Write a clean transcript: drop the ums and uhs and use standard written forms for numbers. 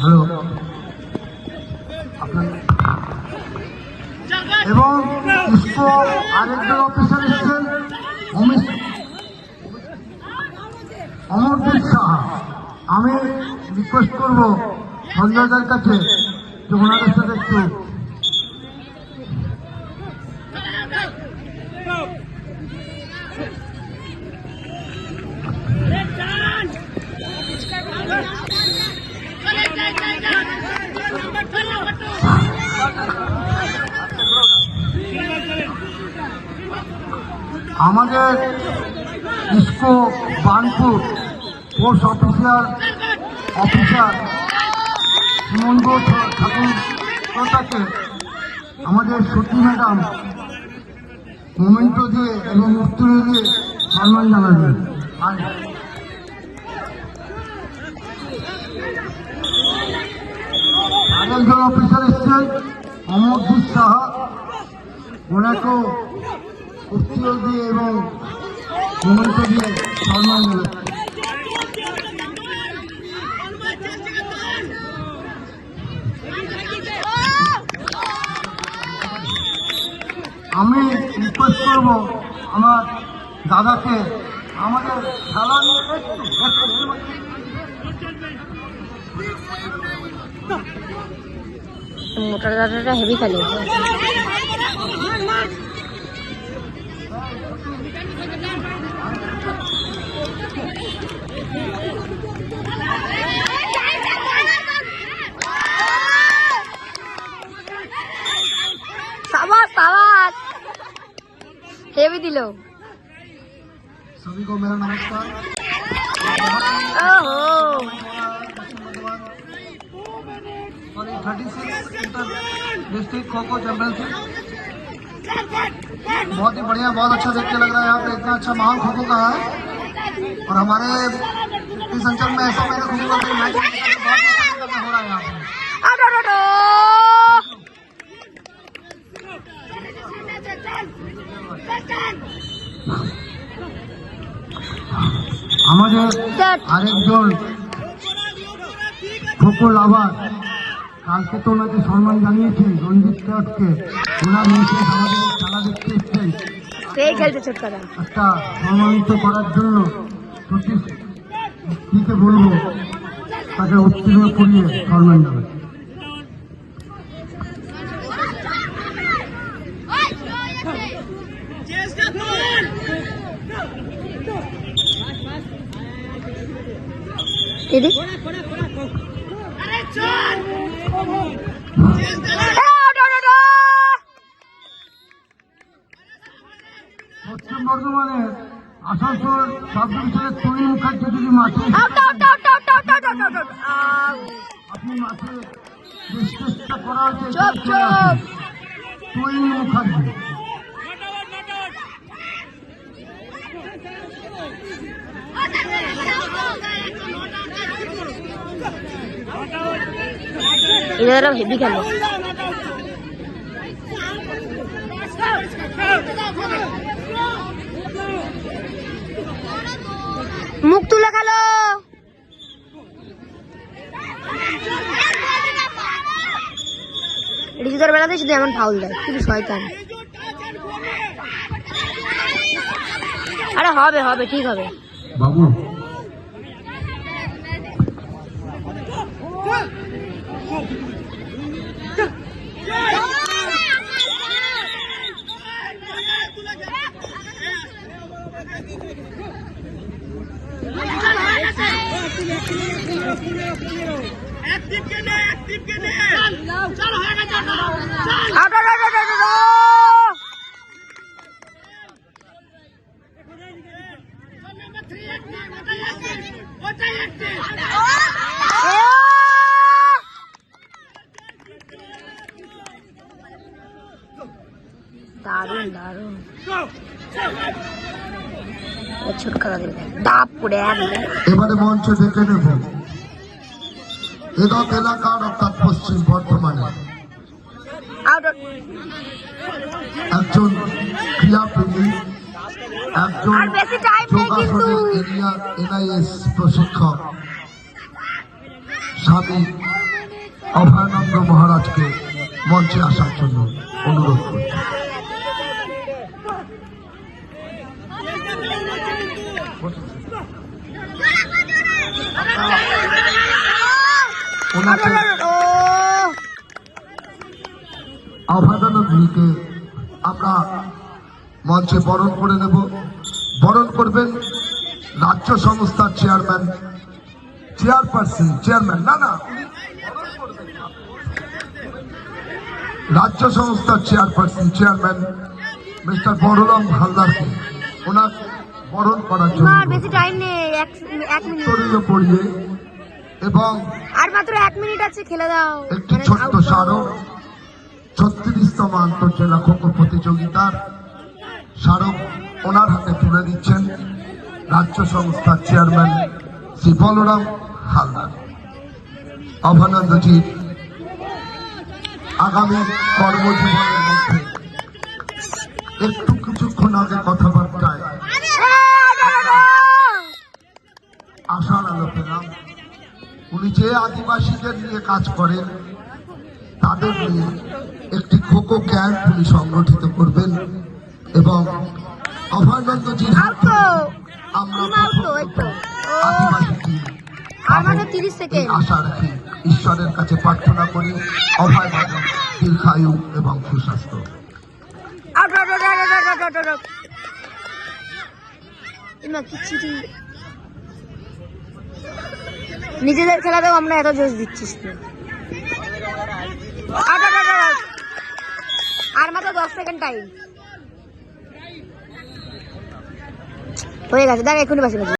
Hello এবং ইসকো আরেকজন officer এসেছেন অমরদীপ সাহা। আমি রিকোয়েস্ট করব সঞ্জয়দার কাছে যে ওনাদের সাথে একটু আমাদের ইসকো বার্নপুর পোস্ট অফিসার সুমন্ত ঠাকুরকে আমাদের সতী ম্যাডাম মোমেন্টো দিয়ে এবং উত্তর দিয়ে সম্মান জানাবেন। আর আরেকজন অফিসার এসছেন অমরদীপ সাহা, ওনাকেও উত্তর দিয়ে এবং মোমেন্টো দিয়ে সম্মান দেবেন। আমি রিকোয়েস্ট করবো আমার দাদাকে আমাদের খেলা নিয়ে মোটর দাদাটা হেভি খেলে। हेवी दिलो। सभी को मेरा नमस्कार। और 36 inter district kho kho championship बहुत ही बढ़िया, बहुत अच्छा देख के लग रहा है। यहाँ पे इतना अच्छा माहौल खो खो का है और हमारे इस अंचल में ऐसा मैंने खो खो का मैच हो रहा है यहाँ पे। আমাদের আরেকজন খোখো লাভার কালকে তো ওনাকে সম্মান জানিয়েছি রঞ্জিত ট্রাস্টকে, ওনার মেসে আমাদের খেলা দেখতে এসছেন, একটা সম্মানিত করার জন্য সতীশকে বলবো তাকে উত্তীর্ণ করিয়ে সম্মান দেবে। পশ্চিম বর্ধমানের আসানসোল সাব ডিভিশনের তৈরি মুখার্জি যদি মাঠে আপনি মাঠে চেষ্টা করা হচ্ছে তৈরি মুখার্জি। इधर हेवी खेलो। मुख तुले खेलो। রিজিদার বেলাতে শুধু এমন ফাউল দেয়, শুধু শয়তান। আরে হবে হবে, ঠিক হবে বাবু। দারুণ দারুণ ছুটকারা দিল দাপ পড়ে এবারে মঞ্চে ডেকে নেব এদক এলাকার অর্থাৎ পশ্চিম বর্ধমানে একজন ক্রীড়াপ্রেমী, একজন যোগাসনের এরিয়া NIS প্রশিক্ষক স্বামী অভয়ানন্দ মহারাজকে মঞ্চে আসার জন্য অনুরোধ করছি। ওনাকে অভয়ানন্দকে আমরা মঞ্চে বরণ করে নেব। বরণ করবেন রাজ্য সংস্থার চেয়ারম্যান রাজ্য সংস্থার চেয়ারম্যান মিস্টার বলরাম হালদারকে ওনার বরণ করার জন্য বেশি টাইম নেই, এক মিনিট পড়িয়ে এবং আর মাত্র 1 মিনিট আছে, খেলে দাও। একটি ছোট্ট স্মারক 36তম আন্তঃজেলা খোখো প্রতিযোগিতার স্মারক ওনার হাতে তুলে দিচ্ছেন রাজ্য সংস্থার চেয়ারম্যান শ্রী বলরাম হালদার। অভয়ানন্দজির আগামী কর্মজীবনের মধ্যে একটু কিছুক্ষণ আগে কথাবার্তায় আশার আলো পেলাম। উনি যে আদিবাসীদের নিয়ে কাজ করেন তাদের নিয়ে একটি খোখো ক্যাম্প উনি সংগঠিত করবেন এবং অভয়ানন্দজির হাত ধরে আমরা আদিবাসী টিম আর মাত্র 30 সেকেন্ড। আশা রাখি, ঈশ্বরের কাছে প্রার্থনা করি অভয়ানন্দ দীর্ঘায়ু এবং সুস্বাস্থ্য। নিজেদের খেলাতেও আমরা এত জোশ দিচ্ছিস না। আর মাত্র 10 সেকেন্ড টাইম হয়ে গেছে। দেখ এখনই বাসে